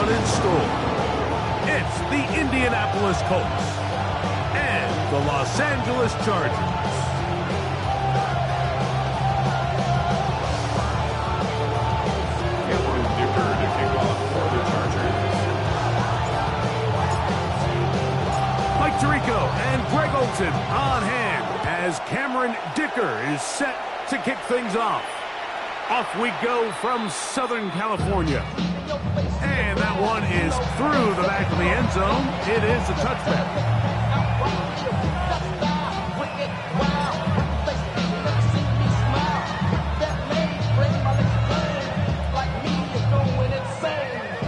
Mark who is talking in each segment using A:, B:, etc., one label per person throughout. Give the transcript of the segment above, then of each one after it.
A: one in store. It's the Indianapolis Colts and the Los Angeles Chargers. Tirico and Greg Olsen on hand as Cameron Dicker is set to kick things off. Off we go from Southern California. And that one is through the back of the end zone. It is a touchback.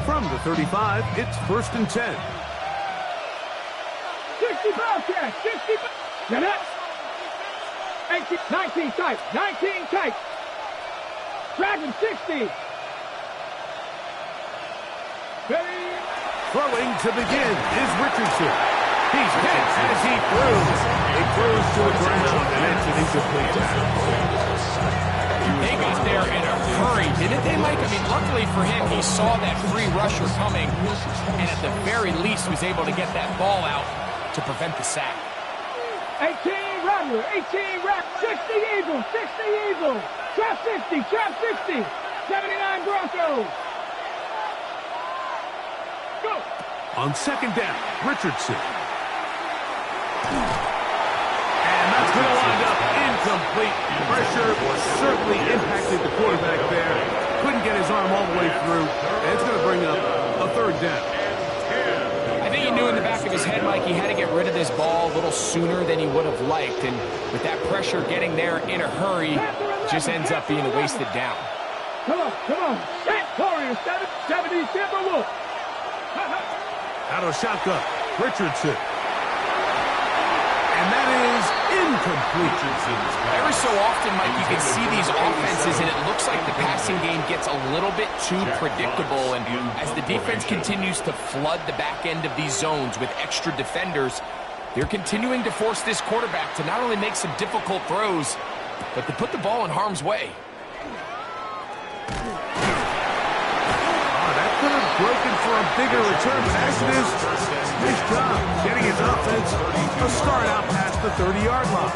A: From the 35, it's 1st and 10.
B: 60 Bobcats, 60. Now that's 18, 19 tight, 19 tight. Dragon 60.
A: Throwing to begin is Richardson. He's hit as he throws. It throws to the ground, and it's an incomplete tackle.
C: They got there in a hurry, didn't they, Mike? I mean, luckily for him, he saw that free rusher coming, and at the very least was able to get that ball out to prevent the sack.
B: 18 Rattler, 18 Rattler, 60 Eagles, 60 Eagles. Trap 60, trap 60. 79 Broncos. Go.
A: On 2nd down, Richardson. And that's going to wind up incomplete. Pressure certainly impacted the quarterback there. Couldn't get his arm all the way through. And it's going to bring up a 3rd down.
C: I think he knew in the back of his head, Mike, he had to get rid of this ball a little sooner than he would have liked. And with that pressure getting there in a hurry, just ends up being a wasted down.
B: Come on, come on. Warriors, 70 Timberwolves.
A: Out of shotgun, Richardson. And that is incomplete.
C: Every so often, Mike, you can see these offenses, and it looks like the passing game gets a little bit too predictable. And as the defense continues to flood the back end of these zones with extra defenders, they're continuing to force this quarterback to not only make some difficult throws, but to put the ball in harm's way.
A: That could have broken for a bigger return, but as it is, nice job getting his offense a start out past the 30-yard line.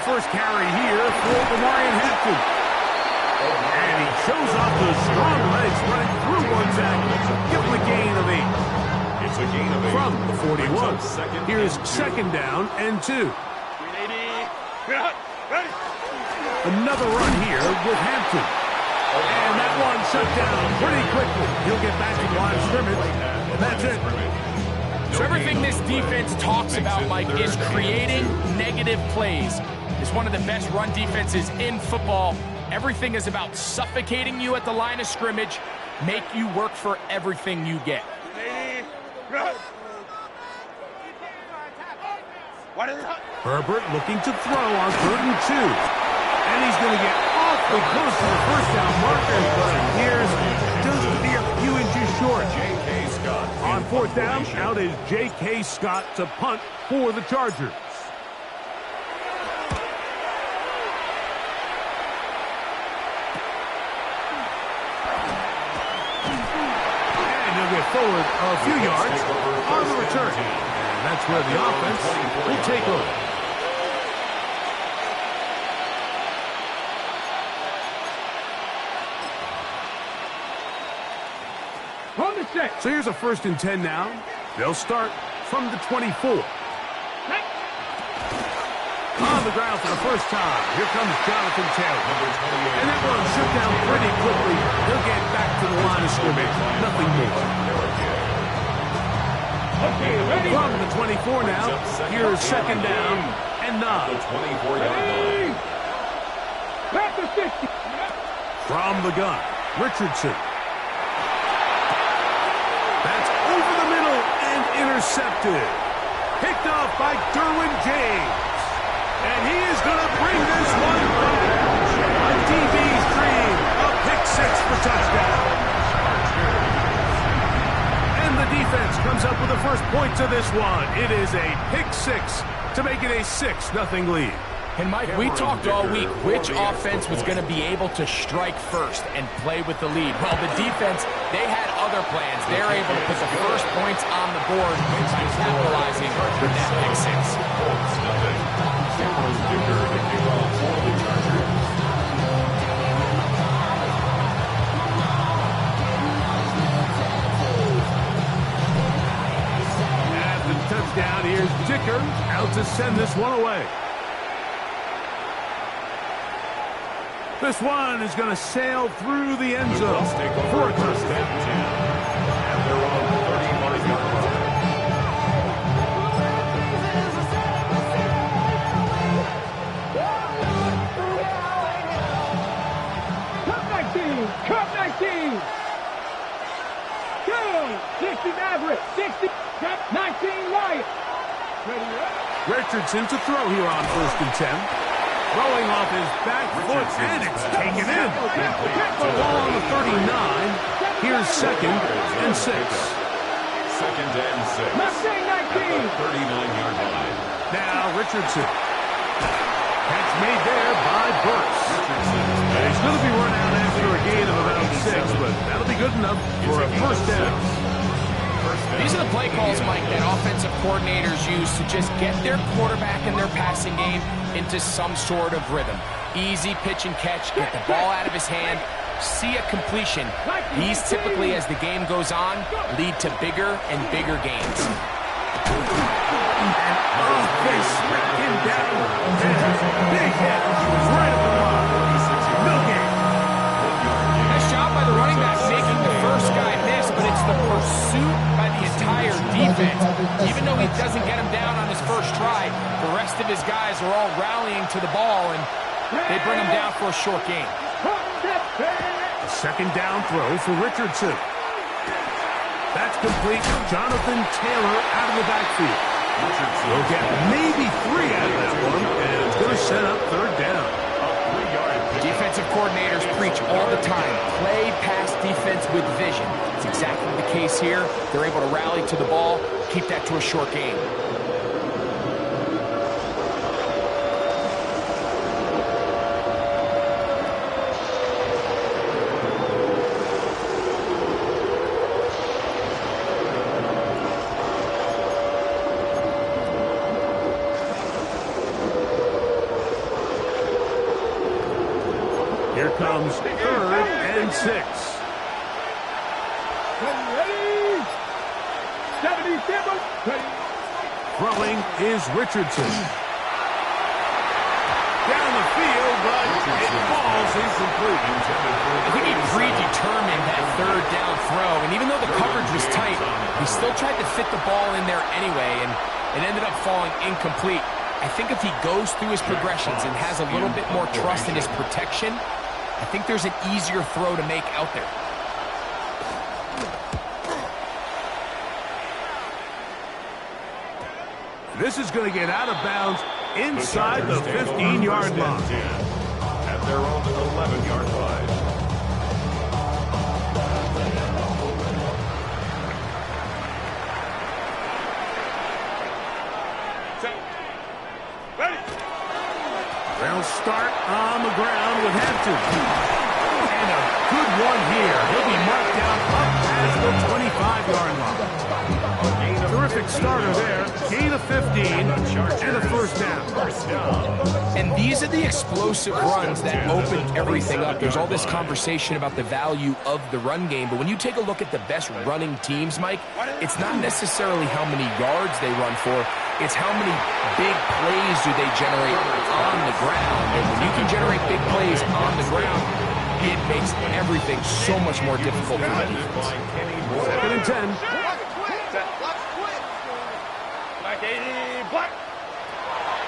A: First carry here for Demarion Hampton. And he shows off those strong legs running through one tackle. Give him a gain of 8. It's a gain of 8. From the 41. Here's 2nd down and 2. Another run here with Hampton. And that one shut down pretty quickly. He'll get back to the line of scrimmage, and that's it.
C: So everything this defense talks about, Mike, is creating negative plays. It's one of the best run defenses in football. Everything is about suffocating you at the line of scrimmage, make you work for everything you get.
A: Herbert looking to throw on 3rd and 2. And he's going to get awfully close to the 1st down marker, but it appears just to be a few inches short. J.K. Scott. On 4th down, out is J.K. Scott to punt for the Chargers. And he'll get forward a few yards on the return. And that's where the offense will take over. So here's a 1st and 10 now. They'll start from the 24. On the ground for the first time. Here comes Jonathan Taylor. And that one shut down pretty quickly. He'll get back to the line of scrimmage. Nothing more. From the 24 now. Here's 2nd down and 9. From the gun, Richardson. That's over the middle and intercepted. Picked off by Derwin James. And he is going to bring this one back. A DB's dream. A pick 6 for touchdown. And the defense comes up with the first point to this one. It is a pick 6 to make it a 6-0 lead.
C: And Mike, we talked all week which offense was going to be able to strike first and play with the lead. Well, the defense, they had other plans. They're able to put the first points on the board by capitalizing with that pick six.
A: At the touchdown, here's Dicker out to send this one away. This one is going to sail through the end zone for a touchdown. And they're on the 35-yard line.
B: Cup 19. Go. 60 Maverick. 60. Cup 19 Wyatt.
A: Richardson to throw here on 1st and 10. Throwing off his back foot, and it's taken in. The ball on the 39. Here's 2nd and 6.
D: 2nd and 6.
B: Mustang 19.
D: 39-yard line.
A: Now Richardson. Catch made there by Burks. He's going to be run out after a gain of about 6, but that'll be good enough for a 1st down.
C: These are the play calls, Mike, that offensive coordinators use to just get their quarterback and their passing game into some sort of rhythm. Easy pitch and catch, get the ball out of his hand, see a completion. These typically, as the game goes on, lead to bigger and bigger gains.
A: They smack him down. Big hit. He was right at the line. No game.
C: Nice job by the running back making the first guy miss, but it's the pursuit by the entire defense. Even though he doesn't get him down on his first try, the rest of his guys are all rallying to the ball, and they bring him down for a short gain.
A: A 2nd down throw for Richardson. That's complete. Jonathan Taylor out of the backfield. He'll get maybe 3 out of that one, and it's going to set up 3rd down.
C: Defensive coordinators preach all the time, play pass defense with vision. It's exactly the case here. They're able to rally to the ball, keep that to a short gain.
A: Here comes 3rd and 6. Throwing is Richardson. Down the field, but it falls incomplete.
C: I think he predetermined that 3rd down throw, and even though the coverage was tight, he still tried to fit the ball in there anyway, and it ended up falling incomplete. I think if he goes through his progressions and has a little bit more trust in his protection, I think there's an easier throw to make out there.
A: This is going to get out of bounds inside the 15-yard line.
D: At their own 11-yard line.
A: They'll start on the ground with Hampton. And a good one here. He'll be marked down up past the 25-yard line. Terrific starter there. Gain of 15 and a 1st down.
C: And these are the explosive runs that open everything up. There's all this conversation about the value of the run game, but when you take a look at the best running teams, Mike, it's not necessarily how many yards they run for, it's how many big plays do they generate on the ground. And when you can generate big plays on the ground, it makes everything so much more difficult for the defense.
A: 2nd and 10.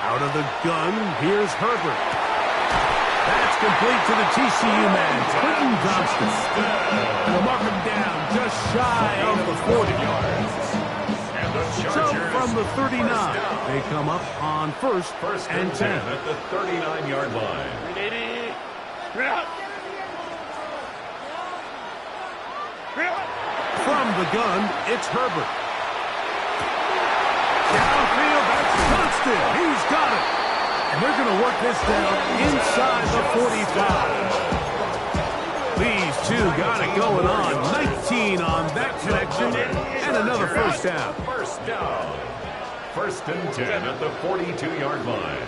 A: Out of the gun, here's Herbert. That's complete to the TCU man, Quentin Johnston. They'll mark him down just shy of the 40 yards. So from the 39, they come up on 1st and 10.
D: At the 39-yard line.
A: From the gun, it's Herbert. Downfield, that's Johnson. it. He's got it. And they're going to work this down inside the 45. These two got it going on. 19 on that connection, and another first down.
D: First down. First and 10 at the 42-yard line.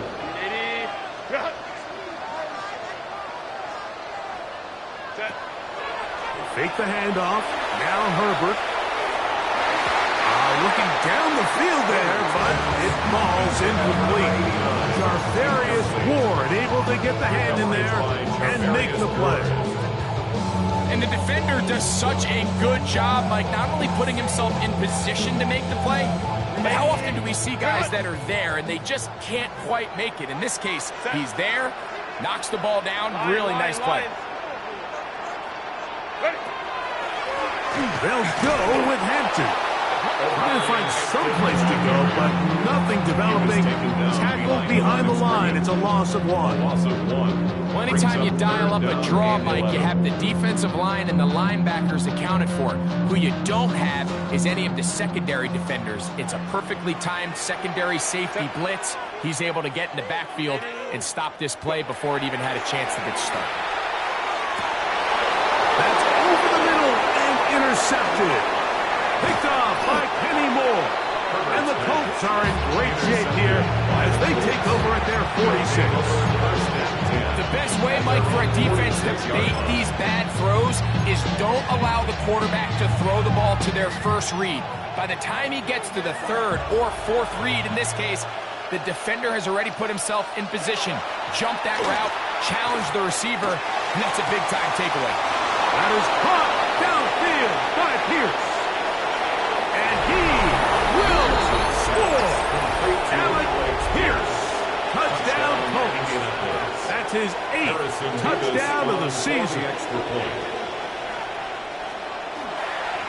A: Fake the handoff. Now Herbert. Looking down the field there, but it falls incomplete. Jarvarius Ward able to get the hand in there and make the play.
C: And the defender does such a good job, Mike, not only putting himself in position to make the play, but how often do we see guys that are there and they just can't quite make it? In this case, he's there, knocks the ball down, really nice play.
A: They'll go with Hampton. Trying to find some place to go, but nothing developing. Tackled behind the line. It's a loss of one.
C: Well, anytime you dial up a draw, Mike, you have the defensive line and the linebackers accounted for. Who you don't have is any of the secondary defenders. It's a perfectly timed secondary safety blitz. He's able to get in the backfield and stop this play before it even had a chance to get started.
A: That's over the middle and intercepted. Picked off by Kenny Moore. And the Colts are in great shape here as they take over at their 46.
C: The best way, Mike, for a defense to bait these bad throws is don't allow the quarterback to throw the ball to their first read. By the time he gets to the third or fourth read, in this case, the defender has already put himself in position. Jump that route, challenge the receiver, and that's a big-time takeaway.
A: That is caught downfield by Pierce. And he will score. Alec Pierce. Touchdown, Colts. That's his 8th touchdown of the season.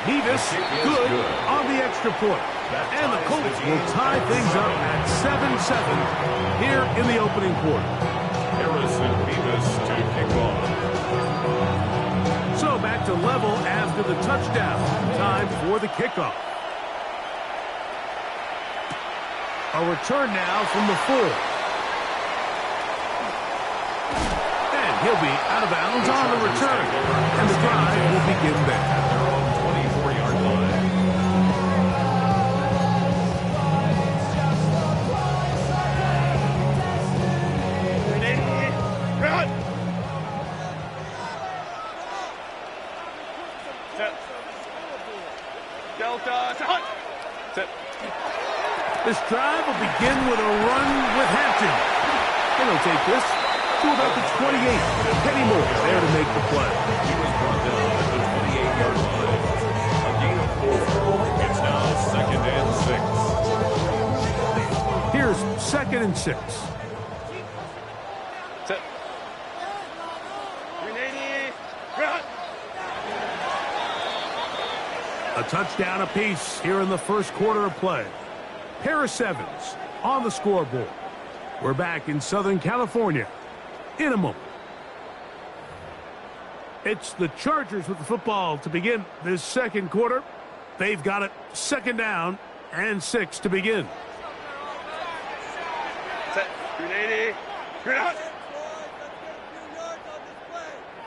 A: Nevis good on the extra point. And the Colts will tie things up at 7-7 here in the opening quarter.
D: Harrison Nevis to kick off.
A: So back to level after the touchdown. Time for the kickoff. A return now from the 4. And he'll be out of bounds on the return. And the drive will begin there.
D: Their own 24-yard line.
A: This drive will begin with a run with Hampton. And he'll take this to about the 28. Kenny Moore there to make the play.
D: He was brought down at the 28-yard line. A gain of 4. It's now 2nd and 6.
A: Here's 2nd and 6. A touchdown apiece here in the first quarter of play. Harris Evans on the scoreboard. We're back in Southern California in a moment. It's the Chargers with the football to begin this second quarter. They've got it 2nd down and 6 to begin.
B: Set. 380. Green out.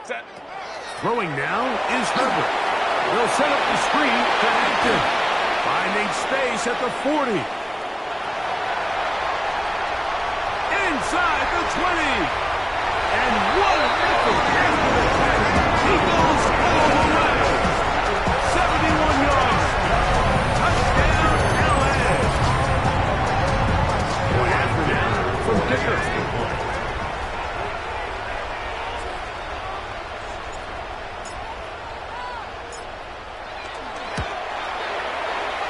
B: Set.
A: Throwing now is Herbert. They'll set up the screen to Hampton. Finding space at the 40. Inside the 20. And what an effort after the catch. He goes all the way. 71 yards. Touchdown, LA. Point after down from Dicker.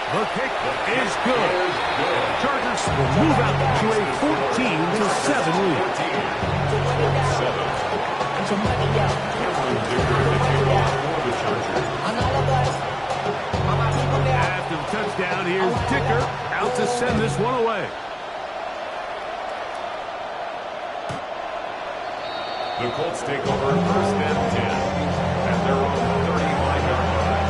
A: The kick is good. Chargers will move out to a 14-7 lead. After the touchdown, here's Dicker out to send this one away.
D: The Colts take over 1st and 10 at their own 35-yard line.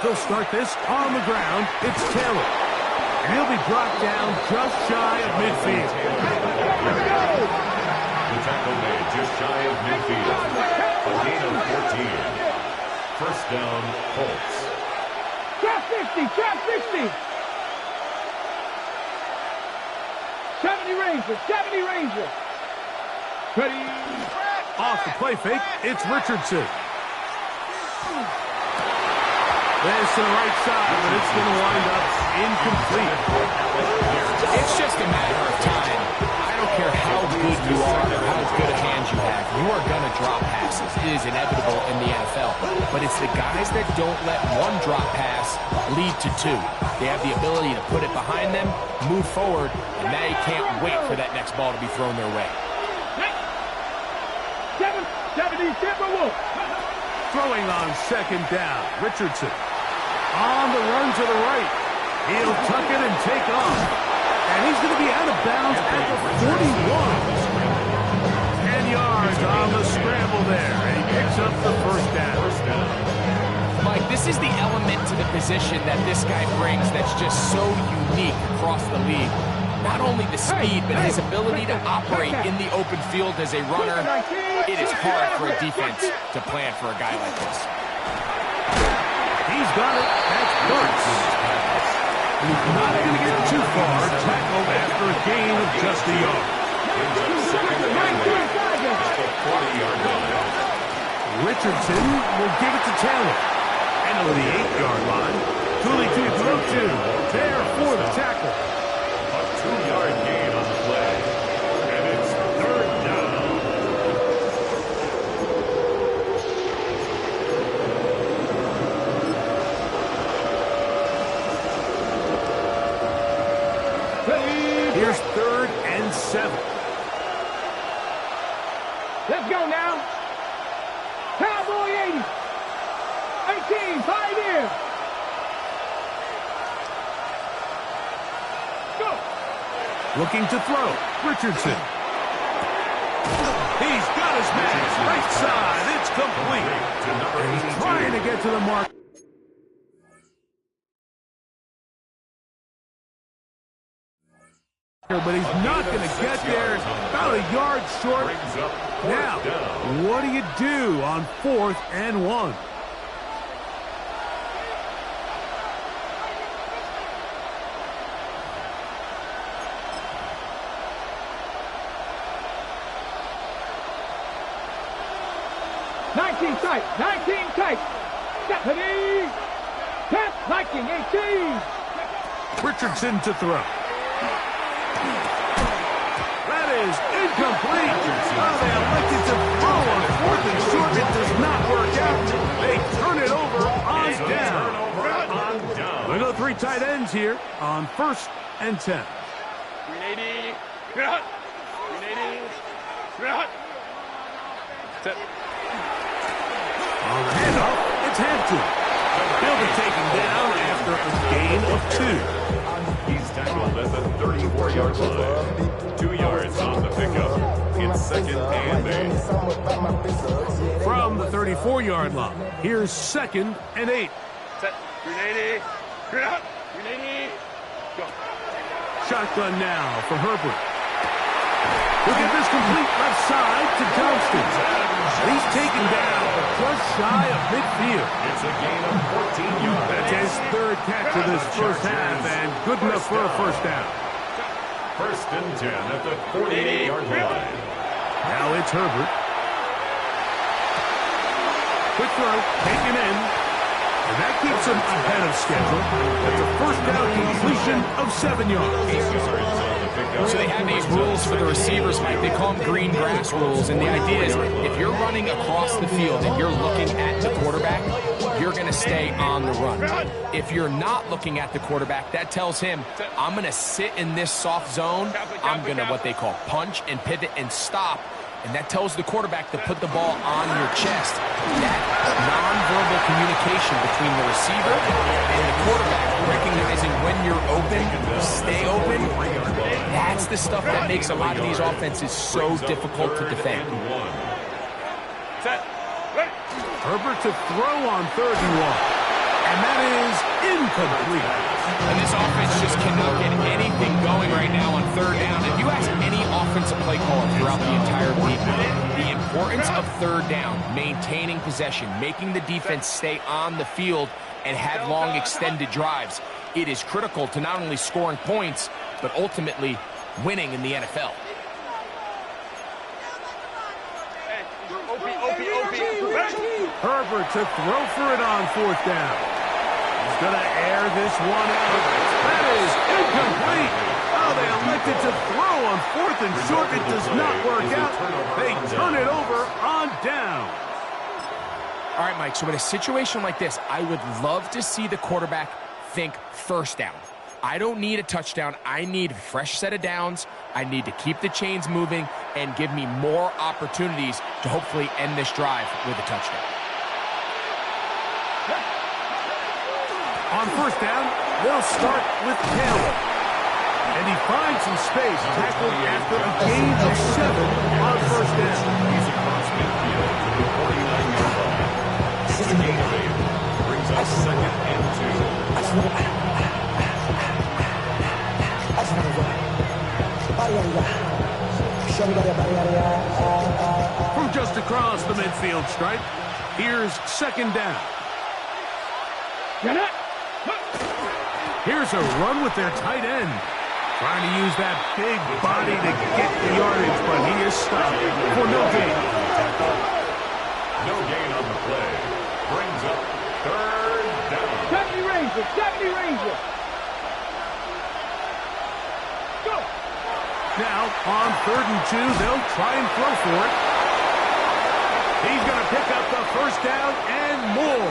A: They'll start this on the ground. It's Taylor. And he'll be brought down just shy of midfield.
D: The tackle made just shy of midfield. A gain of 14. First down, Colts.
B: Trap 50, trap 60. 70 Rangers, 70 Rangers. Ready.
A: Off the play fake, it's Richardson. There's to the right side, but it's going to wind up incomplete.
C: It's just a matter of time. I don't care how good you are or how good a hand you have. You are going to drop passes. It is inevitable in the NFL. But it's the guys that don't let one drop pass lead to two. They have the ability to put it behind them, move forward, and now you can't wait for that next ball to be thrown their way.
B: 70 Timberwolves.
A: Throwing on second down, Richardson. On the run to the right. He'll tuck it and take off. And he's going to be out of bounds at the 41. 10 yards on the scramble there. And he picks up the first down.
C: Mike, this is the element to the position that this guy brings that's just so unique across the league. Not only the speed, but his ability to operate in the open field as a runner. It is hard for a defense to plan for a guy like this.
A: He's got it. That's Burks. He's not going to get too far. Tackled after a gain of just a yard. Richardson will give it to Taylor. And over the 8-yard line. Cooley to throw to. There for the tackle.
D: A 2-yard gain on the play. And it's third down.
A: Here's 3rd and 7.
B: Let's go now. Cowboy 80. 18, Pioneer. Go.
A: Looking to throw. Richardson. He's got his man. Right side. It's complete. And he's trying to get to the mark. But he's not going to get there. About a yard short. Now, what do you do on 4th and 1?
B: Tight, 19 tight. Stephanie. Tap, Viking 18.
A: Richardson to throw. That is incomplete. Oh, they elected to throw on 4th and short. It does not work out. They turn it over on down. We go 3 tight ends here on 1st and 10.
B: 380. 380. Set.
A: On the handoff, it's Hampton. He'll be taken down after a gain of 2.
D: He's tackled at the 34-yard line. 2 yards on the pickup. It's 2nd and 8.
A: From the 34-yard line, here's 2nd and 8.
B: Set. 380. 380. Go.
A: Shotgun now for Herbert. Look at this complete left side to Johnston. He's taken down just shy of midfield.
D: It's a gain of 14 yards.
A: That's his 3rd catch of this first half, and good enough for a first down.
D: 1st and 10 at the 48-yard line.
A: Now it's Herbert. Quick throw, taken in. And that keeps him ahead of schedule. That's a first down completion of 7 yards.
C: So they have these rules for the receivers, Mike. They call them green grass rules. And the idea is if you're running across the field and you're looking at the quarterback, you're going to stay on the run. If you're not looking at the quarterback, that tells him, I'm going to sit in this soft zone. I'm going to what they call punch and pivot and stop. And that tells the quarterback to put the ball on your chest. That nonverbal communication between the receiver and the quarterback, recognizing when you're open, stay open, that's the stuff that makes a lot of these offenses so difficult to defend.
B: Set.
A: Herbert to throw on 3rd and 1. And that is incomplete.
C: And this offense just cannot get anything going right now on third down. If you ask any offensive play caller throughout the entire league, the importance of third down, maintaining possession, making the defense stay on the field, and have long extended drives, it is critical to not only scoring points, but ultimately winning in the NFL.
A: Herbert to throw for it on fourth down. He's going to air this one out. That is incomplete. Oh, they elected to throw on fourth and short. It does not work out. They turn it over on down.
C: All right, Mike, so in a situation like this, I would love to see the quarterback think first down. I don't need a touchdown. I need a fresh set of downs. I need to keep the chains moving and give me more opportunities to hopefully end this drive with a touchdown.
A: On first down, they'll start with Taylor. And he finds some space, tackled after a gain of 7 on first down.
D: He's across midfield to the 49-yard line. It's a gain of 8. Brings us second and 2.
A: From just across the midfield stripe, here's second down. Here's a run with their tight end. Trying to use that big body to get the yardage, but he is stopped for no gain.
D: No gain on the play. Brings up third down.
B: 70 Ranger, 70 Ranger. Go.
A: Now, on third and 2, they'll try and throw for it. He's going to pick up the first down and more.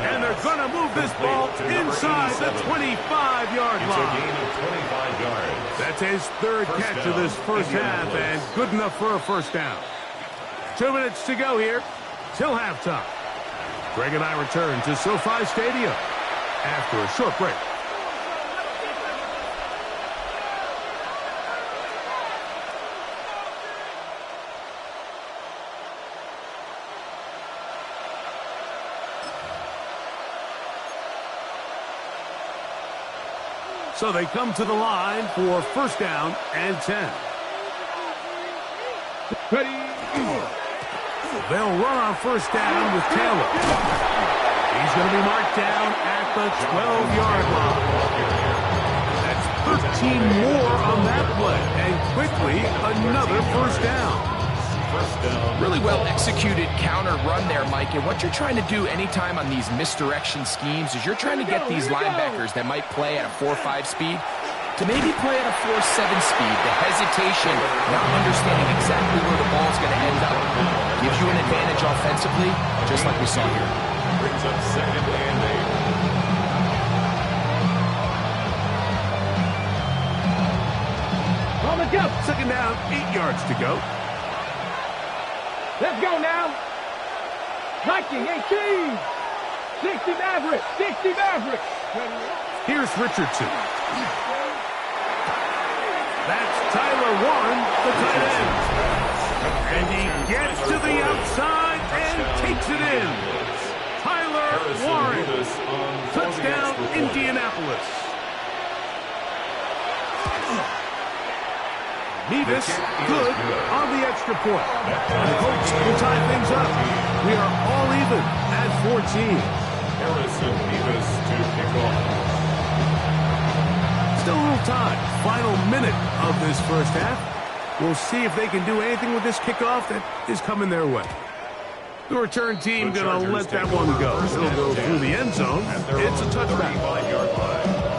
A: And they're going to move this ball inside the 25-yard line.
D: It's a gain of 25 yards.
A: That's his third catch of this first half, and good enough for a first down. 2 minutes to go here till halftime. Greg and I return to SoFi Stadium after a short break. So they come to the line for first down and 10.
B: Ready.
A: They'll run on first down with Taylor. He's going to be marked down at the 12-yard line. That's 13 more on that play. And quickly, another first down.
C: Really well executed counter run there, Mike. And what you're trying to do anytime on these misdirection schemes is you're trying to get these linebackers that might play at a 4.5 speed to maybe play at a 4.7 speed. The hesitation, not understanding exactly where the ball's going to end up, gives you an advantage offensively, just like we saw here.
D: Brings up second and 8.
B: On the go.
A: Second down, 8 yards to go.
B: Let's go now. Viking 18. 60 Maverick. 60 Maverick.
A: Here's Richardson. That's Tyler Warren, the tight end. And he gets to the outside and takes it in. Tyler Warren. Touchdown, Indianapolis. Nevis, good on the extra point. The Colts will tie things up. We are all even at 14.
D: Harrison Nevis to kick off.
A: Still a little time. Final minute of this first half. We'll see if they can do anything with this kickoff that is coming their way. The return team going to let that one go. It'll go through the end zone. It's a touchback.
D: 35-yard line.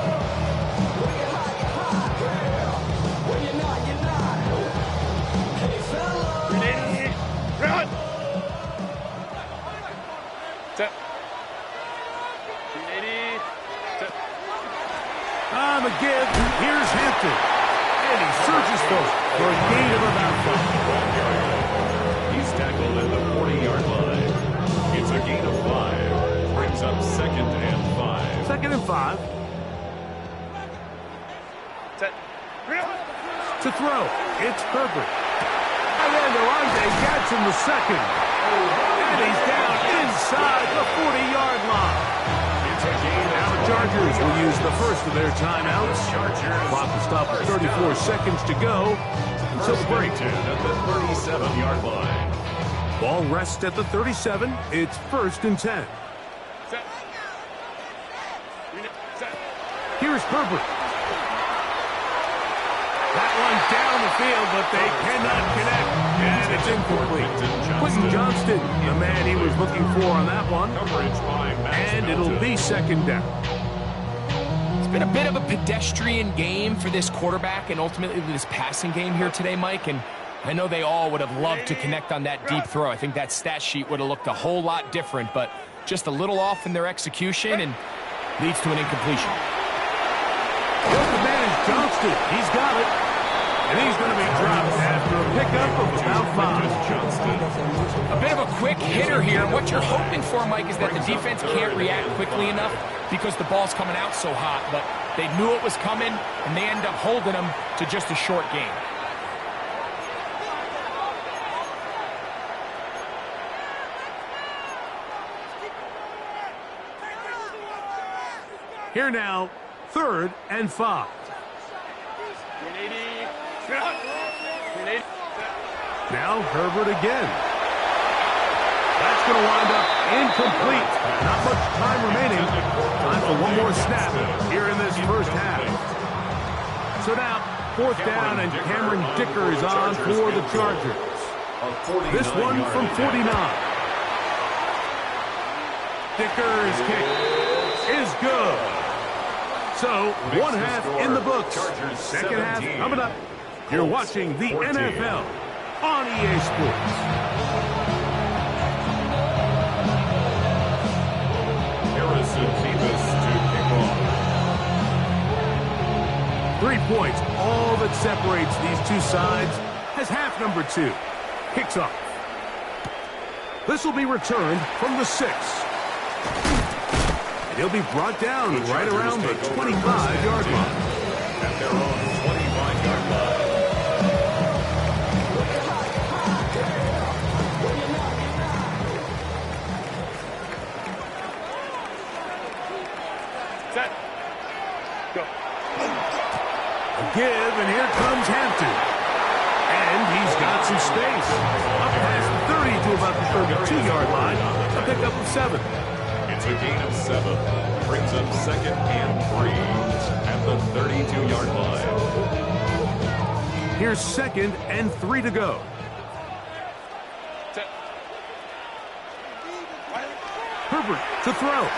A: On the give, here's Hampton. And he surges forward for a gain of about 5.
D: He's tackled at the 40-yard line. It's a gain of 5. Brings up second and 5.
A: Second and 5. To throw, it's Herbert. And then Delonte Jackson the second. And he's down inside the 40-yard line. Chargers will use the first of their timeouts. Clock will stop at 34 seconds to go until the break.
D: At the 37-yard line.
A: Ball rests at the 37. It's 1st and 10. Here's Herbert. That one down the field, but they cannot connect. And it's incomplete. Quentin Johnston, the man he was looking for on that one. And it'll be 2nd down.
C: It's been a bit of a pedestrian game for this quarterback and ultimately this passing game here today, Mike. And I know they all would have loved to connect on that deep throw. I think that stat sheet would have looked a whole lot different, but just a little off in their execution and leads to an incompletion.
A: The man is Johnston. He's got it. And he's going to be dropped after a pickup of about 5.
C: A bit of a quick hitter here. What you're hoping for, Mike, is that the defense can't react quickly enough because the ball's coming out so hot. But they knew it was coming, and they end up holding them to just a short game.
A: Here now, 3rd and 5. Now Herbert again. That's going to wind up incomplete. Not much time remaining. Time for one more snap here in this first half. So now, 4th down, and Cameron Dicker is on for the Chargers. This one from 49. Dicker's kick is good. So, 1 half in the books. 2nd half coming up. You're watching the NFL on EA Sports.
D: Harrison Davis to kick off.
A: 3 points, all that separates these two sides, as half number 2 kicks off. This will be returned from the 6. And he'll be brought down right around the 25-yard line.
D: At their own 25-yard line.
A: Set. Go. A give, and here comes Hampton. And he's got some space. Up past the 30 to about the 32-yard line. A pickup of 7.
D: It's a gain of 7. Brings up 2nd and 3 at the 32-yard line.
A: Here's 2nd and 3 to go. Herbert to throw.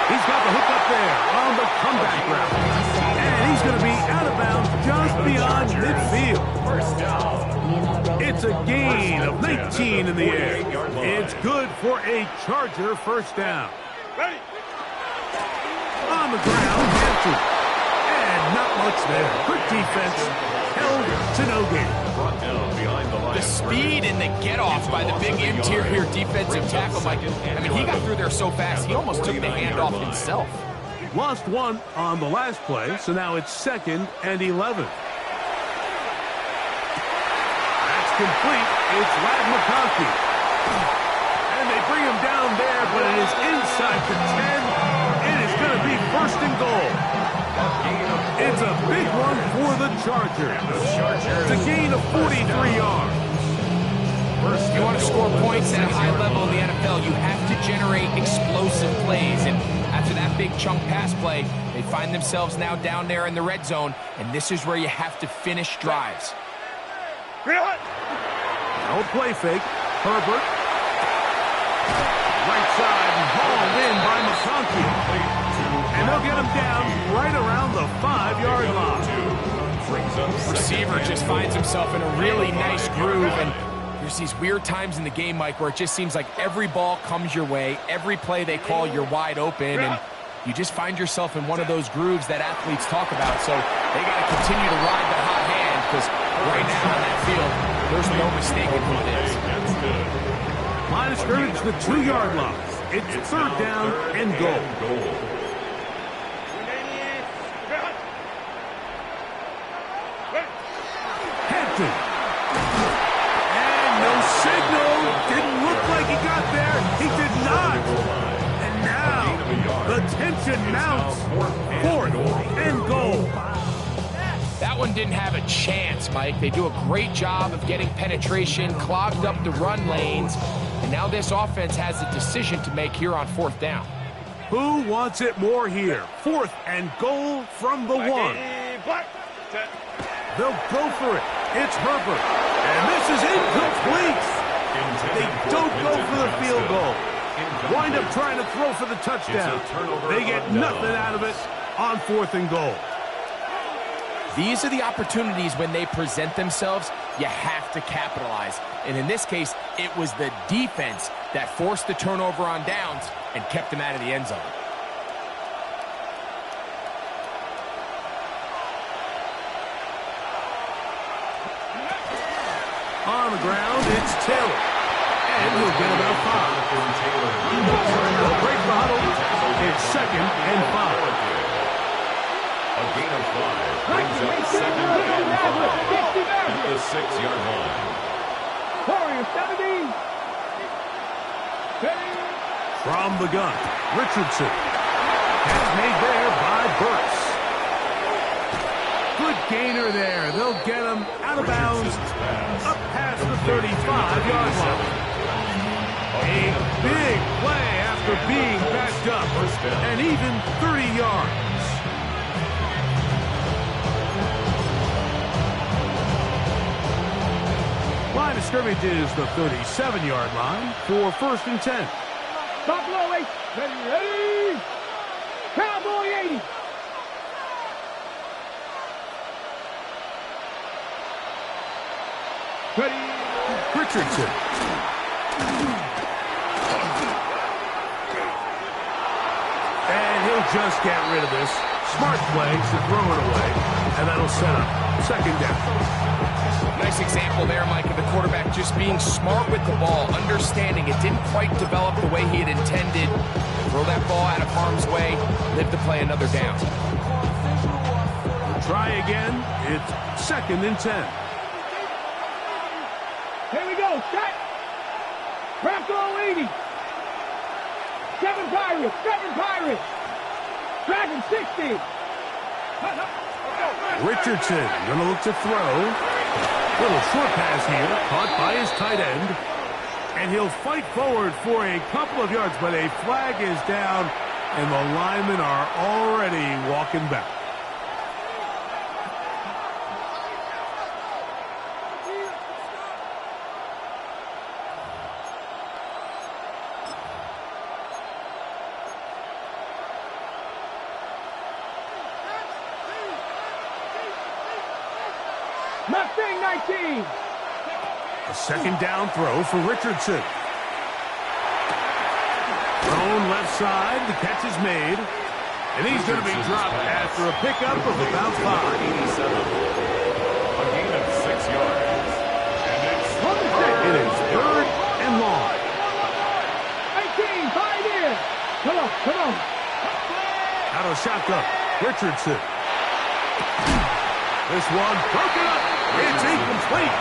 A: He's got the hook up there on the comeback route. And he's going to be out of bounds just beyond midfield.
D: First down.
A: It's a gain of 19 in the air. It's good for a Charger first down. On the ground, Hampton. And not much there. Good defense. Held to no gain.
D: Brought down behind the line.
C: The speed and the get-off by the big interior defensive tackle, Mike. I mean, he got through there so fast, he almost took the handoff himself.
A: Lost 1 on the last play, so now it's 2nd and 11. That's complete. It's Ladd McConkey. And they bring him down there, but it is inside the 10. It is going to be 1st and goal. It's a big one for the Chargers. It's a gain of 43 yards.
C: You want to score points at a high level in the NFL, you have to generate explosive plays. And after that big chunk pass play, they find themselves now down there in the red zone, and this is where you have to finish drives.
A: Now a play fake. Herbert. Right side and hauled in by McConkey. And they'll get him down right around the 5-yard line.
C: Receiver just finds himself in a really nice groove, and there's these weird times in the game, Mike, where it just seems like every ball comes your way, every play they call, you're wide open, and you just find yourself in one of those grooves that athletes talk about. So they got to continue to ride the hot hand, because right now on that field, there's no mistaking who it is.
A: Line of scrimmage, the 2-yard line. It's 3rd down and goal. Hampton. And no signal. Didn't look like he got there. He did not. And now Possession mounts. Fourth and goal.
C: That one didn't have a chance, Mike. They do a great job of getting penetration, clogged up the run lanes, and now this offense has a decision to make here on fourth down.
A: Who wants it more here? Fourth and goal from the one. They'll go for it. It's Herbert. And this is incomplete. They don't go for the field goal. Wind up trying to throw for the touchdown. They get nothing out of it on fourth and goal.
C: These are the opportunities when they present themselves, you have to capitalize. And in this case, it was the defense that forced the turnover on downs and kept them out of the end zone.
A: On the ground, it's Taylor. And he'll get about 5. They'll break the huddle. It's 2nd and 5.
D: A gain of 5 brings up 2nd and 5 at the 6-yard line.
B: Warriors 17.
A: From the gun, Richardson. Pass made there by Burks. Good gainer there. They'll get him out of bounds, up past the 35-yard line. A big play after being backed up, and even 30 yards. Line of scrimmage is the 37-yard line for 1st and 10.
B: Buffalo 8. Ready. Cowboy 80.
A: Ready. Richardson. And he'll just get rid of this. Smart play to throw it away, and that'll set up 2nd down.
C: Nice example there, Mike, of the quarterback just being smart with the ball, understanding it didn't quite develop the way he had intended. Throw that ball out of harm's way, live to play another down.
A: Try again. It's 2nd and 10.
B: Here we go. Set. Bronco 80. 7 Pirates. 7 Pirates. Dragon 60.
A: Richardson gonna look to throw. Little short pass here, caught by his tight end. And he'll fight forward for a couple of yards, but a flag is down, and the linemen are already walking back.
B: Mustang 19.
A: A 2nd down throw for Richardson. Thrown left side, the catch is made. And he's going to be dropped after a pickup of about 5.
D: 87. A gain of 6 yards. And
A: It is 3rd and long.
B: 18, 5 in. Come on, come on.
A: Out of shotgun, Richardson. This one broken up. It's incomplete.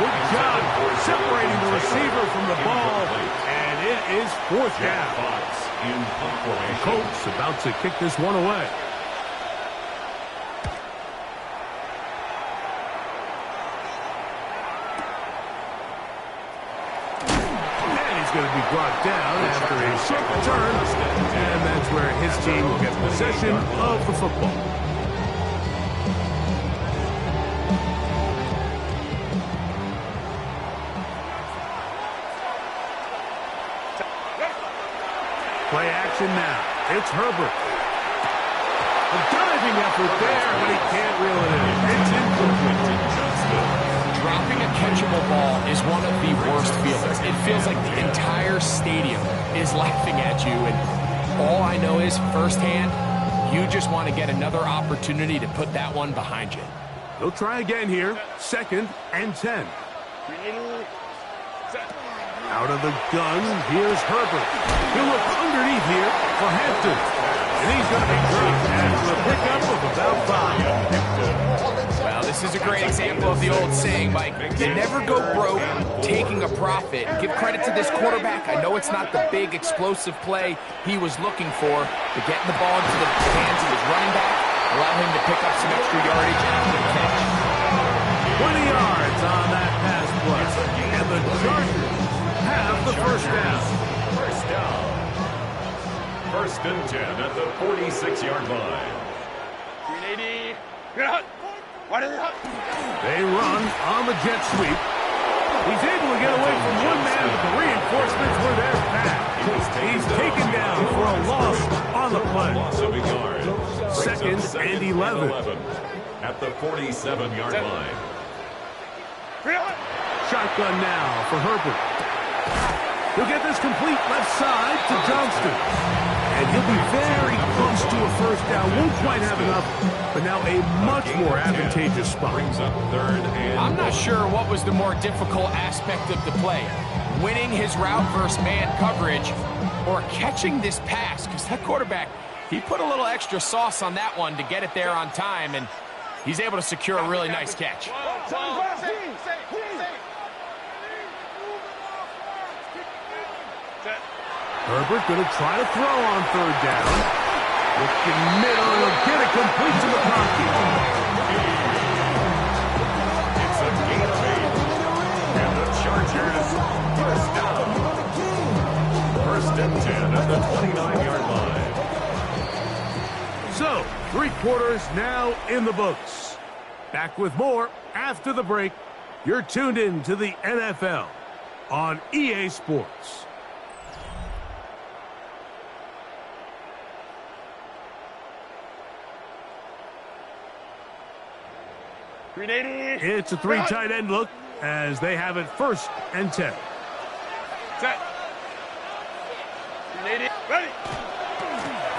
A: Good job separating the receiver from the ball, and it is 4th down. The Colts about to kick this one away. And he's going to be brought down after a short return, and that's where his team will get possession of the football. Play action now. It's Herbert. A diving effort there, but he can't reel it in. It's incomplete.
C: Dropping a catchable ball is one of the worst feelings. It feels like the entire stadium is laughing at you, and all I know is firsthand, you just want to get another opportunity to put that one behind you.
A: They'll try again here. 2nd and 10. Out of the gun, here's Herbert. He'll look underneath here for Hampton. And he's going to be dropped after a pickup of about 5.
C: Well, this This is a great example of the old saying, Mike. You never go broke taking a profit. Give credit to this quarterback. I know it's not the big, explosive play he was looking for, but getting the ball into the hands of his running back allowed him to pick up some extra yardage after the catch.
A: 20 yards on that pass play. And the Chargers have the first down.
D: First down. 1st and 10 at the 46-yard line.
A: They run on the jet sweep. He's able to get away from one man, but the reinforcements were there fast. He's taken down for a loss on the play.
D: Loss of a yard.
A: 2nd and 11.
D: At the 47-yard line.
A: Shotgun now for Herbert. He'll get this complete left side to Johnston. And he'll be very close to a first down. Won't quite have enough, but now a much more advantageous spot.
D: Brings up 3rd and
C: I'm not sure what was the more difficult aspect of the play. Winning his route versus man coverage or catching this pass. Because that quarterback, he put a little extra sauce on that one to get it there on time. And he's able to secure a really nice catch.
A: Herbert going to try to throw on 3rd down. Looking middle, he'll get it complete to the pocket.
D: It's a gain of 8. And the Chargers first down. 1st and 10 at the 29-yard line.
A: So, 3 quarters now in the books. Back with more after the break. You're tuned in to the NFL on EA Sports. It's a 3 tight end look as they have it 1st and 10.
B: Set. Ready.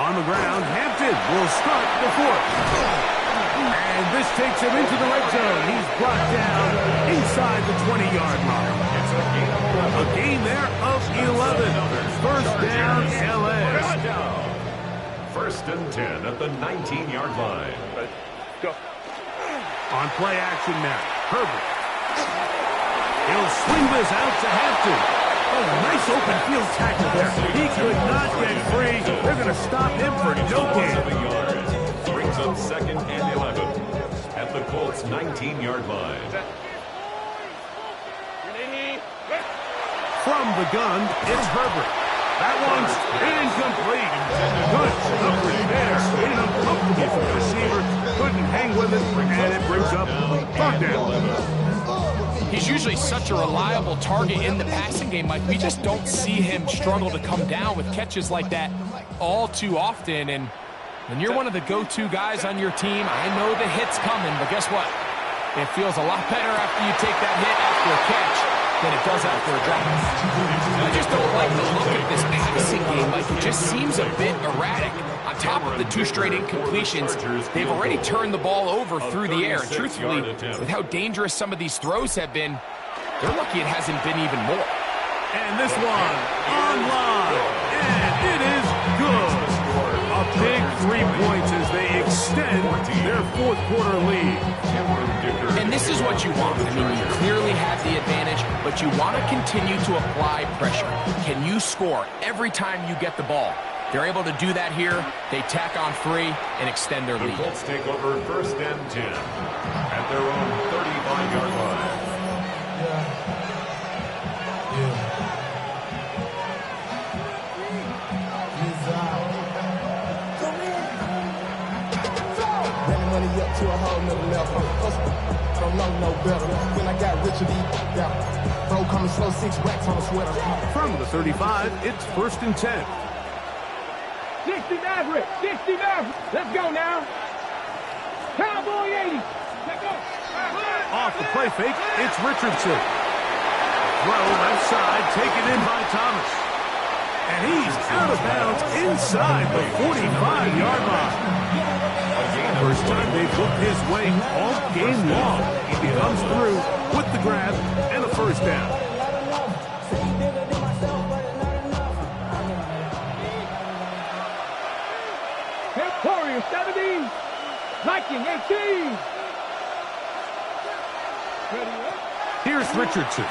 A: On the ground, Hampton will start the 4th. And this takes him into the red zone. He's brought down inside the 20-yard line. A gain there of 11. First down, LA.
D: 1st and 10 at the 19-yard line.
B: Go.
A: On play action now, Herbert. He'll swing this out to Hampton. Oh, nice open field tackle there. He could not get free. They're going to stop him for no gain.
D: Brings up 2nd and 11 at the Colts' 19-yard line.
A: From the gun, it's Herbert. That one's incomplete. Good coverage there. Uncomfortable for the receiver. Couldn't hang with it, and it brings up 3rd down.
C: He's usually such a reliable target in the passing game, Mike. We just don't see him struggle to come down with catches like that all too often. And when you're one of the go-to guys on your team, I know the hit's coming, but guess what? It feels a lot better after you take that hit after a catch than it does after a drop. I just don't like the look of this passing game. Like, it just seems a bit erratic. On top of the 2 straight incompletions, they've already turned the ball over through the air. And truthfully, with how dangerous some of these throws have been, they're lucky it hasn't been even more.
A: And this one on line, and it is good. A big 3 points as they extend their 4th quarter lead.
C: And this is what you want. I mean, you clearly have the advantage, but you want to continue to apply pressure. Can you score every time you get the ball? They're able to do that here. They tack on 3 and extend their lead.
D: The Colts take over 1st and 10 at their own 35-yard line.
E: Money up to a whole nother level. I don't know no better. When I got rich of these down. Bro coming slow, 6 racks on a sweater.
A: From the 35, it's 1st and 10.
B: 60 Maverick. 60 Maverick. Let's go now. Cowboy 80. Let's go.
A: Off the play fake, it's Richardson. Throw left side, taken in by Thomas. And he's out of bounds inside the 45-yard line. First time they've looked his way all game long. He comes through with the grab and a first down.
B: Victoria 70, Viking 18.
A: Richardson.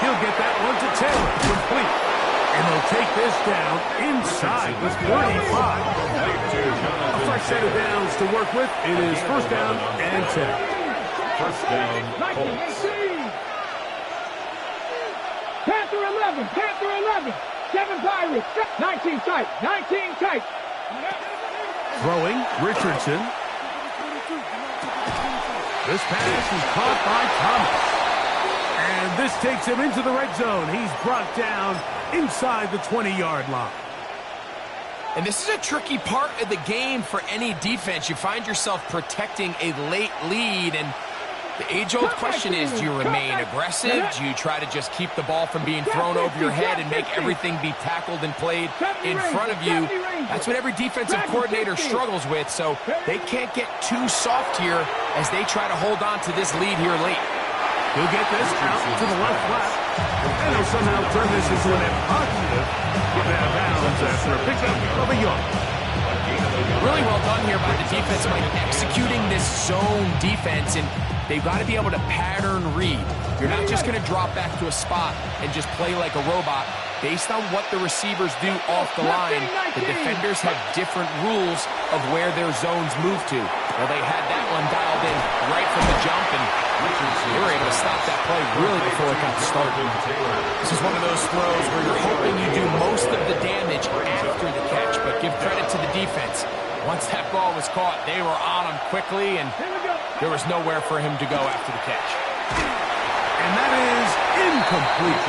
A: He'll get that one to Taylor. Complete. And they'll take this down inside the 35. A fresh set of downs to work with. It is first down and 10.
D: First down, Colts.
B: Panther 11, Panther 11. 7 Pirates, 19 tight, 19 tight.
A: Throwing, Richardson. This pass is caught by Thomas. And this takes him into the red zone. He's brought down inside the 20-yard line.
C: And this is a tricky part of the game for any defense. You find yourself protecting a late lead, and the age-old question is, do you remain aggressive? Do you try to just keep the ball from being thrown over your head and make everything be tackled and played in front of you? That's what every defensive coordinator struggles with, so they can't get too soft here as they try to hold on to this lead here late.
A: He'll get this out to the left flat, and he'll somehow turn this into an positive. Get out of bounds after a pickup of a yard.
C: Really well done here by the defense, Mike, executing this zone defense, and they've got to be able to pattern read. You're not just going to drop back to a spot and just play like a robot. Based on what the receivers do off the line, the defenders have different rules of where their zones move to. Well, they had that one dialed in right from the jump, and they were able to stop that play really before it got started. This is one of those throws where you're hoping you do most of the damage after the catch, but give credit to the defense. Once that ball was caught, they were on him quickly, and there was nowhere for him to go after the catch.
A: And that is incomplete.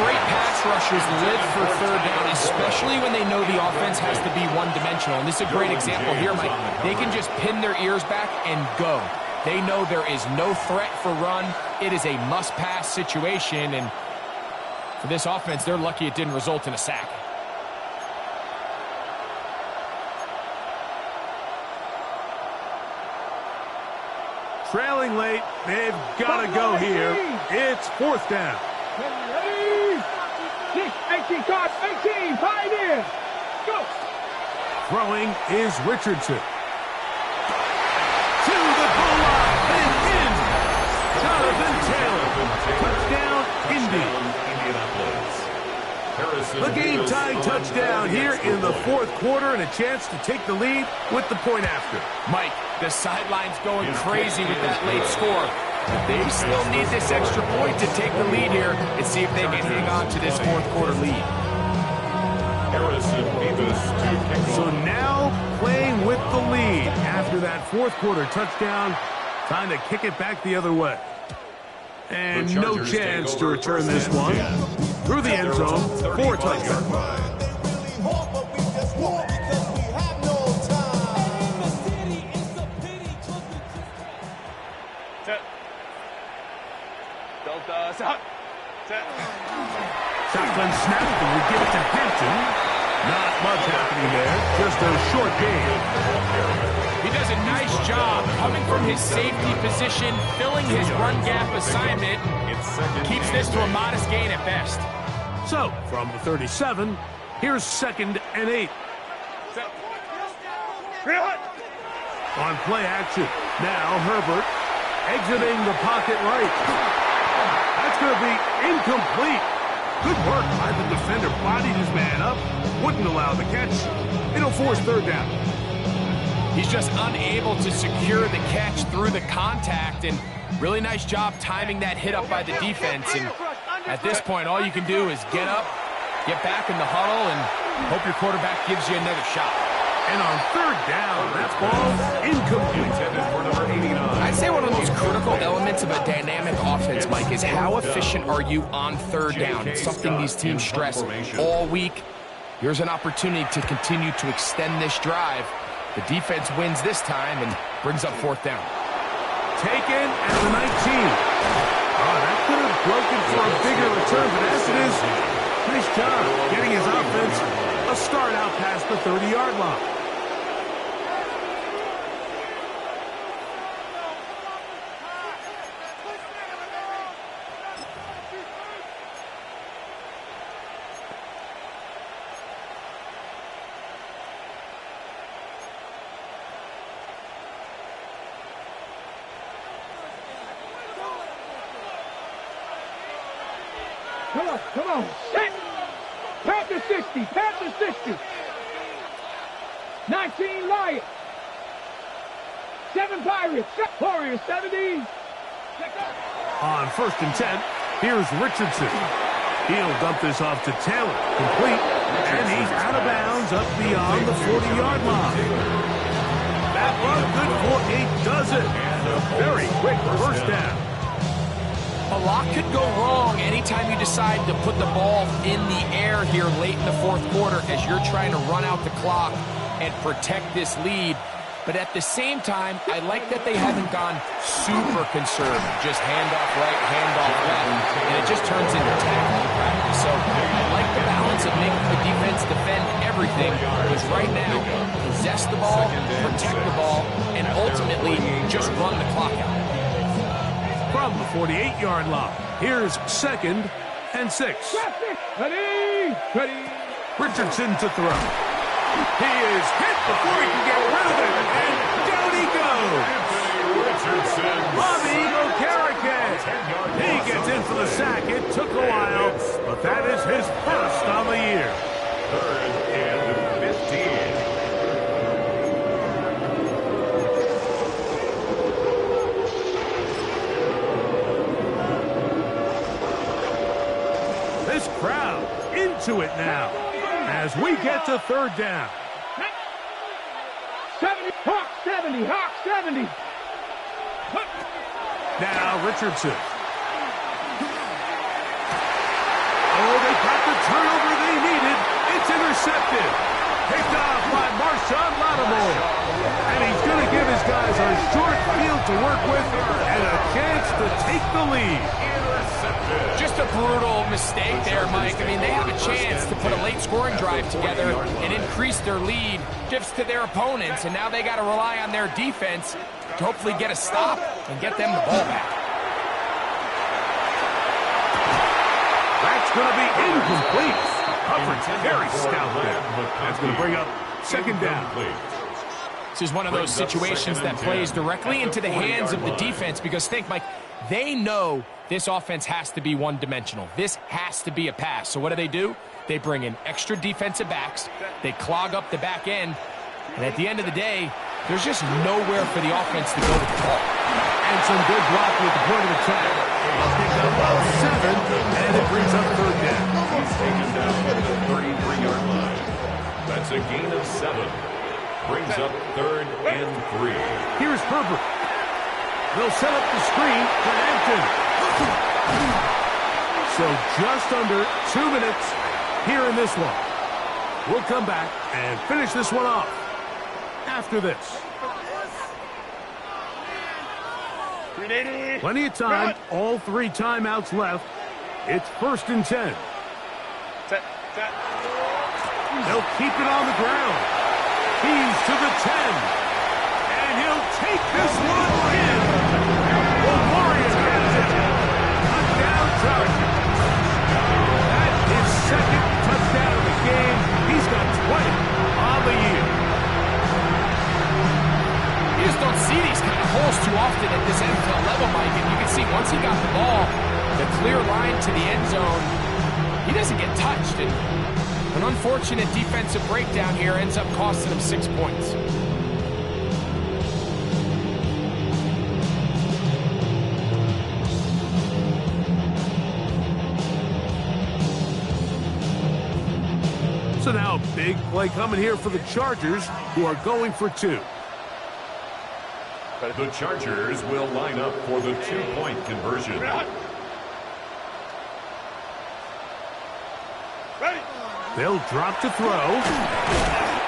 C: Great pass rushers live for third down, especially when they know the offense has to be one-dimensional. And this is a great example here, Mike. They can just pin their ears back and go. They know there is no threat for run. It is a must-pass situation, and for this offense, they're lucky it didn't result in a sack.
A: Trailing late, they've got to go here. It's fourth down.
B: 18 cards, 18, Pioneer. Go.
A: Throwing is Richardson. To the goal line and in. Jonathan Taylor. Touchdown, Indy. The game-tying touchdown here in the fourth quarter, and a chance to take the lead with the point after.
C: Mike, the sideline's going crazy with that late score. They still need this extra point to take the lead here and see if they can hang on to this fourth quarter lead.
A: So now playing with the lead after that fourth quarter touchdown, time to kick it back the other way. And no chance to return this one. Through the end zone, 4 touchdowns. Shotgun snap, and we give it to Hampton. Not much happening there, just a short game.
C: He does a nice job coming from his safety position, filling his run gap assignment. Keeps this to a modest gain at best.
A: So, from the 37, here's 2nd and 8. On play action, now Herbert exiting the pocket right. That's going to be incomplete. Good work by the defender. Bodied his man up, wouldn't allow the catch. It'll force third down.
C: He's just unable to secure the catch through the contact, and really nice job timing that hit up by the defense. And at this point, all you can do is get up, get back in the huddle, and hope your quarterback gives you another shot.
A: And on third down, that ball's incomplete.
C: I'd say one of the most critical elements of a dynamic offense, Mike, is how efficient are you on third down. It's something these teams stress all week. Here's an opportunity to continue to extend this drive. The defense wins this time and brings up fourth down.
A: Taken at the 19. Oh, that could have broken for a bigger return, but as it is, nice job getting his offense a start out past the 30-yard line.
B: Come on. Set. Panther 60. Panther 60. 19 Lions. 7 Pirates. Warriors 70.
A: On 1st and 10, here's Richardson. He'll dump this off to Taylor. Complete. And he's out of bounds up beyond the 40-yard line. That run good for 8 does it. And a very quick first down.
C: A lot could go wrong anytime you decide to put the ball in the air here late in the 4th quarter as you're trying to run out the clock and protect this lead. But at the same time, I like that they haven't gone super conservative. Just handoff right, handoff left, and it just turns into tackling practice. So I like the balance of making the defense defend everything, because right now, possess the ball, protect the ball, and ultimately just run the clock out.
A: From the 48-yard line, here's 2nd and 6.
B: Ready.
A: Richardson to throw. He is hit before he can get rid of it, and down he goes. Bobby Okereke. He gets in for the sack. It took a while, but that is his first on the year.
D: 3rd and 15.
A: This crowd into it now as we get to 3rd down.
B: 70. Hawk 70. Hawk 70.
A: Now Richardson. Oh, they got the turnover they needed. It's intercepted. Picked off by Marshawn Lattimore. And he's going to give his guys a short field to work with and a chance to take the lead.
C: Just a brutal mistake there, Mike. I mean, they have a chance to put a late scoring drive together and increase their lead just to their opponents, and now they got to rely on their defense to hopefully get a stop and get them the ball back.
A: That's going to be incomplete. Coverage very stout there. That's going to bring up 2nd down.
C: This is one of those situations that plays directly into the hands of the defense, because think, Mike, they know this offense has to be one-dimensional. This has to be a pass. So what do? They bring in extra defensive backs. They clog up the back end. And at the end of the day, there's just nowhere for the offense to go with the ball.
A: And some good blocking at the point of attack. Pick up about 7, and it brings up 3rd down.
D: He's taken down at the 33-yard line. That's a gain of 7. Brings up 3rd and 3.
A: Here's Herbert. They'll set up the screen for Hampton. So just under 2 minutes here in this one. We'll come back and finish this one off after this. Plenty of time. All 3 timeouts left. It's 1st and 10. They'll keep it on the ground. He's to the 10. And he'll take this one in. The Warriors has it. Touchdown, Chargers. That is 2nd touchdown of the game. He's got 20 on the year.
C: You just don't see these kind of holes too often at this NFL level, Mike. And you can see once he got the ball, the clear line to the end zone, he doesn't get touched. And an unfortunate defensive breakdown here ends up costing him 6 points.
A: So now a big play coming here for the Chargers, who are going for 2.
D: The Chargers will line up for the 2-point conversion.
A: They'll drop to throw.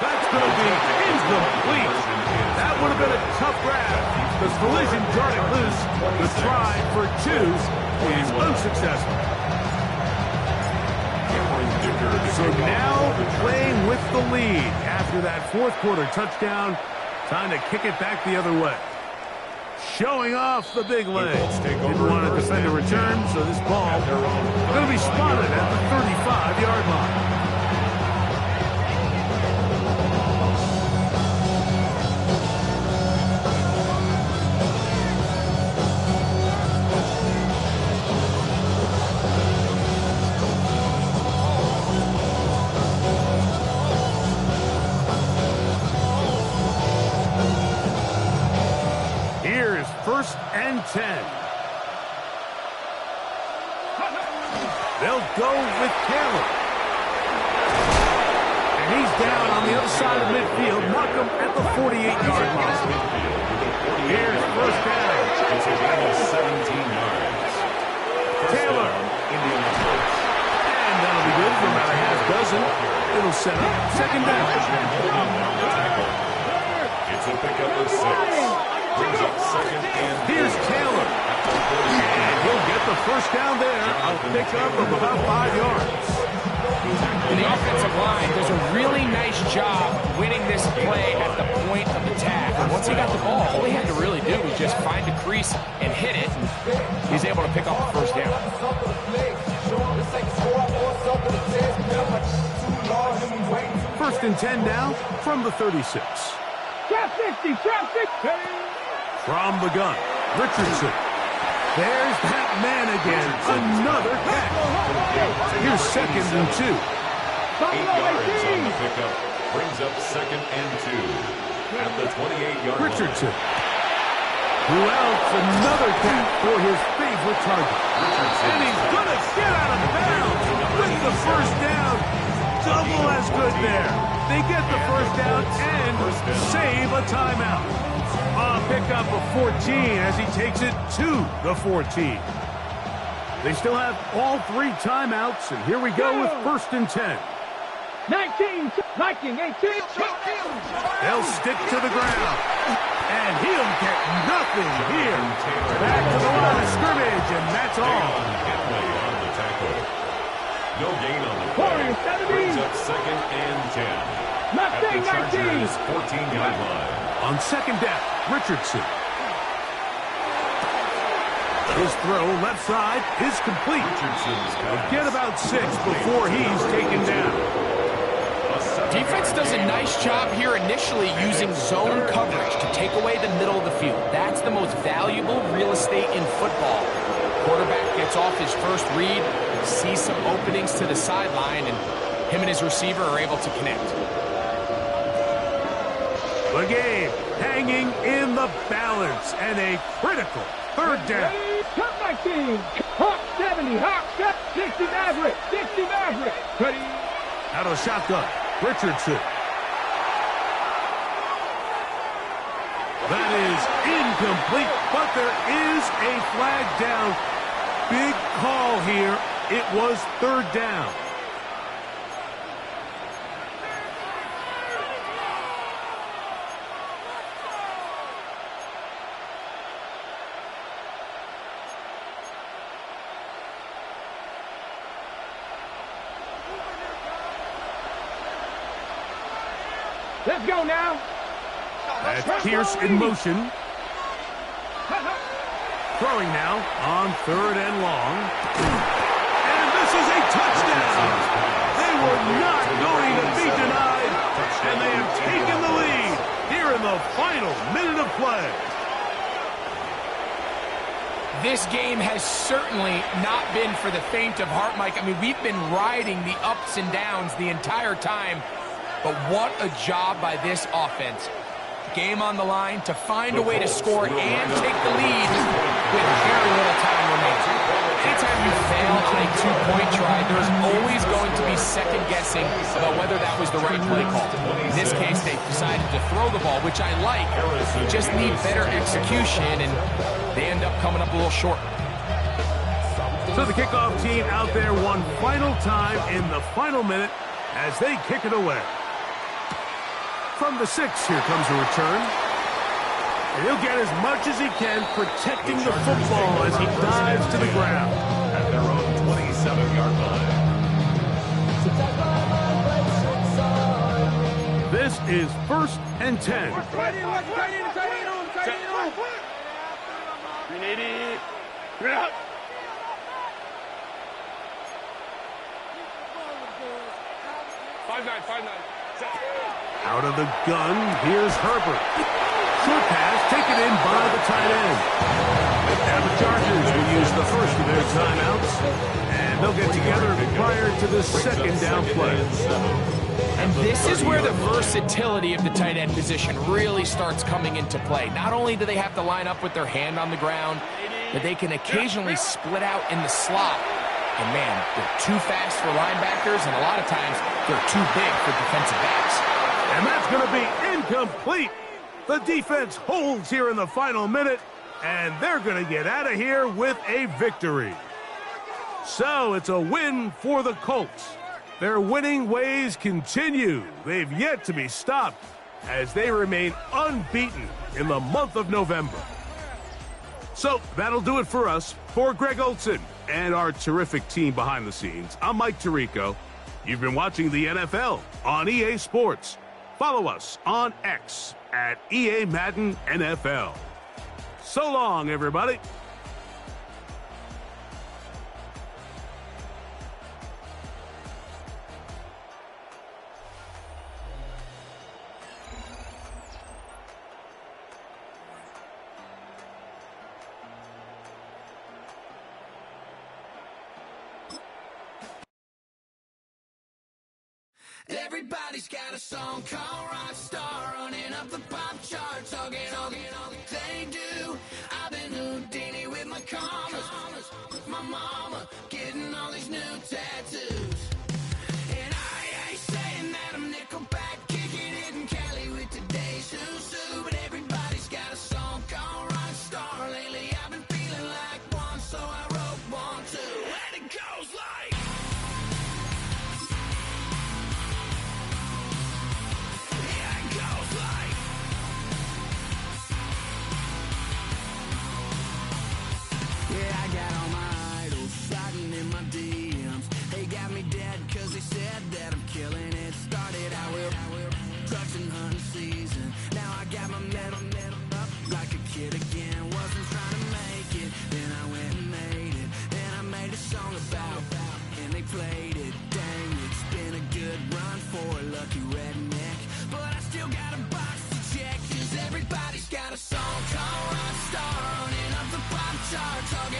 A: That's going to be incomplete. That would have been a tough grab. The collision darted loose. The try for 2 is unsuccessful. So now playing with the lead after that 4th quarter touchdown. Time to kick it back the other way. Showing off the big leg. Didn't want to defend a return, so this ball going to be spotted at the 35-yard line. and 10. They'll go with Taylor. And he's down on the other side of midfield. Mark him at the 48-yard line. Here's first down.
D: It's a gain of 17 yards.
A: Taylor. And that'll be good for about a half dozen. It'll set up second down.
D: It's a pickup of 6. Brings up second and
A: Here's Taylor. And he'll get the first down there. A pickup of about 5 yards.
C: And the offensive line does a really nice job winning this play at the point of attack. And once he got the ball, all he had to really do was just find a crease and hit it. And he's able to pick up the first down.
A: First and 10 now from the 36.
B: Trap 60, trap 60.
A: From the gun, Richardson. There's that man again. Another catch. Here's second and 2.
D: 8 yards on the pickup. Brings up second and 2. At the 28-yard line.
A: Richardson. Who else? Another catch for his favorite target. And he's going to get out of bounds with the first down. Double as good there. They get the first down and save a timeout. A pickup of 14 as he takes it to the 14. They still have all 3 timeouts, and here we go with first and 10.
B: 19, Viking, 18.
A: They'll stick to the ground, and he'll get nothing here. Back to the line of scrimmage, and that's all.
D: On the tackle. No gain on the play. Brings up second and 10. At the Chargers' 14-yard line.
A: On second down, Richardson. His throw left side is complete. Get about 6 before he's taken down.
C: Defense does a nice job here initially using zone coverage to take away the middle of the field. That's the most valuable real estate in football. Quarterback gets off his first read, sees some openings to the sideline, and him and his receiver are able to connect.
A: The game hanging in the balance and a critical third down.
B: Cut my team. Hawk 70, Hawk 60 Maverick, 60 Maverick. Ready?
A: Out of shotgun, Richardson. That is incomplete, but there is a flag down. Big call here. It was third down.
B: Let's go now.
A: That's Pierce in motion. Throwing now on third and long. And this is a touchdown. They were not going to be denied. And they have taken the lead here in the final minute of play.
C: This game has certainly not been for the faint of heart, Mike. I mean, we've been riding the ups and downs the entire time. But what a job by this offense. Game on the line to find a way to score and take the lead with very little time remaining. Anytime you fail on a two-point try, there's always going to be second-guessing about whether that was the right play call. In this case, they decided to throw the ball, which I like. They just need better execution, and they end up coming up a little short.
A: So the kickoff team out there one final time in the final minute as they kick it away. From the 6, here comes a return. And he'll get as much as he can protecting the football as he dives to the ground.
D: At their own 27-yard line.
A: This is first and 10. Out of the gun, here's Herbert. Short pass taken in by the tight end. And the Chargers will use the first of their timeouts. And they'll get together prior to the second down play.
C: And this is where the versatility of the tight end position really starts coming into play. Not only do they have to line up with their hand on the ground, but they can occasionally split out in the slot. And man, they're too fast for linebackers, and a lot of times they're too big for defensive backs.
A: And that's going to be incomplete. The defense holds here in the final minute, and they're going to get out of here with a victory. So it's a win for the Colts. Their winning ways continue. They've yet to be stopped as they remain unbeaten in the month of November. So that'll do it for us. For Greg Olson and our terrific team behind the scenes, I'm Mike Tirico. You've been watching the NFL on EA Sports. Follow us on X at EA Madden NFL. So long, everybody.
F: Everybody's got a song called Rockstar, running up the pop charts, all they do. I've been Houdini with my commas, my mama getting all these new tattoos. And I ain't saying that I'm Nickelback, kicking it in Cali with today's who's who, but everybody's got a song called Rockstar. Lately I've been feeling like one, so I wrote one too, and it goes like. Yeah, I got all my idols sliding in my DMs. They got me dead cause they said that I'm killing it. Started out with trucks and hunting season. Now I got my metal up like a kid again. Wasn't trying to make it, then I went and made it. Then I made a song about and they played it. Dang, it's been a good run for a lucky redneck. But I still got a box to check, cause everybody's got a song called Rockstar, running up the pop charts, all they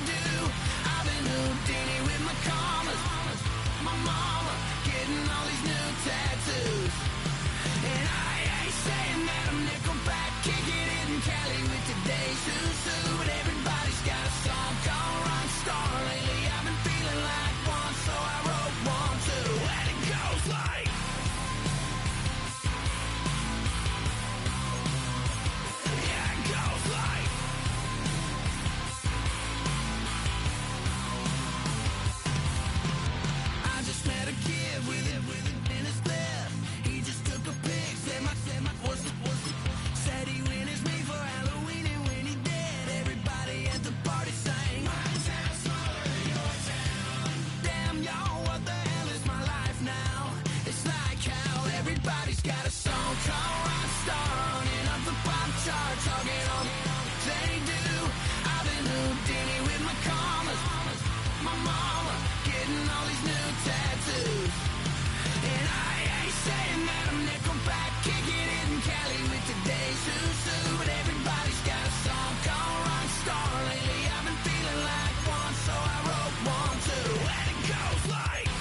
F: do. I've been Houdini with my commas, my mama getting all these new tattoos. And I ain't saying that I'm Nickelback, kicking it in Cali with today's who's who, but everybody's got a song called Rockstar. Lately I've been feeling like one, so I wrote one too, and it goes like. Got a song called Rockstar, running up the pop charts, all they do. I've been Houdini with my commas, my mama getting all these new tattoos. And I ain't saying that I'm Nickelback, kicking it in Cali with today's who's who, but everybody's got a song called Rockstar. Lately I've been feeling like one, so I wrote one too, and it goes like.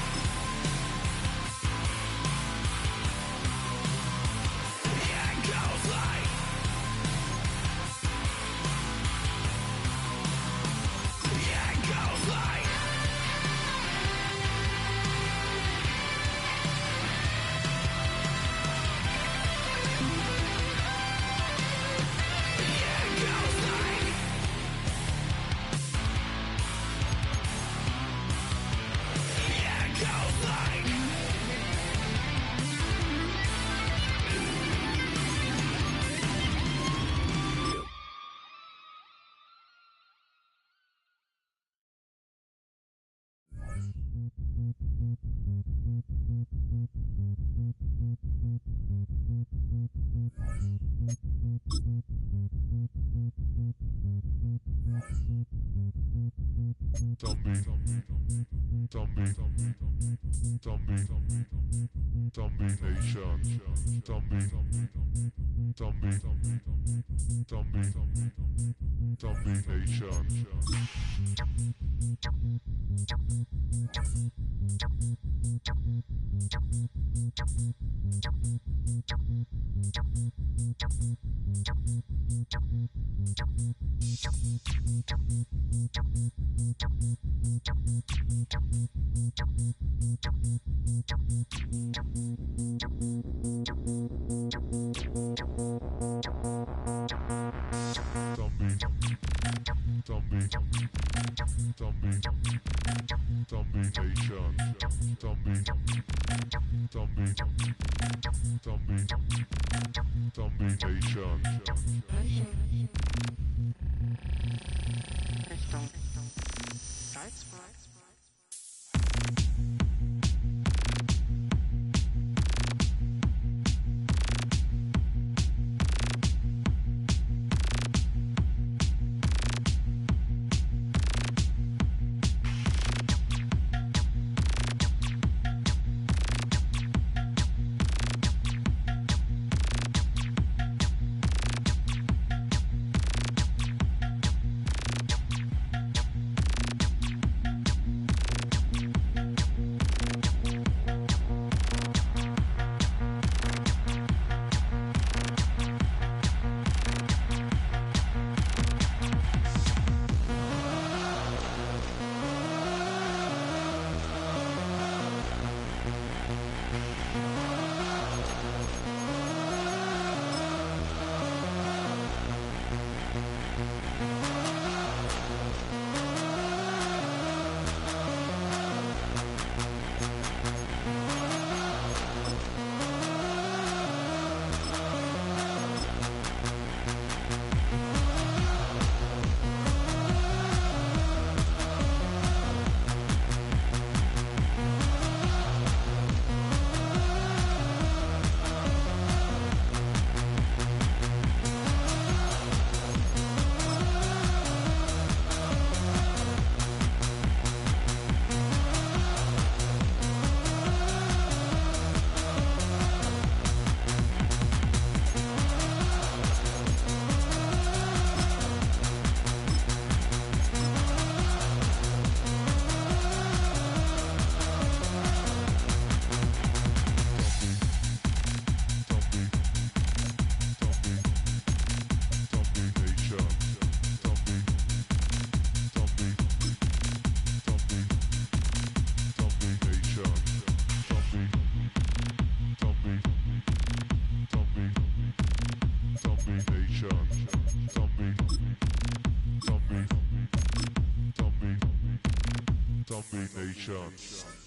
F: Zombie Nation.
D: Zombie Nation.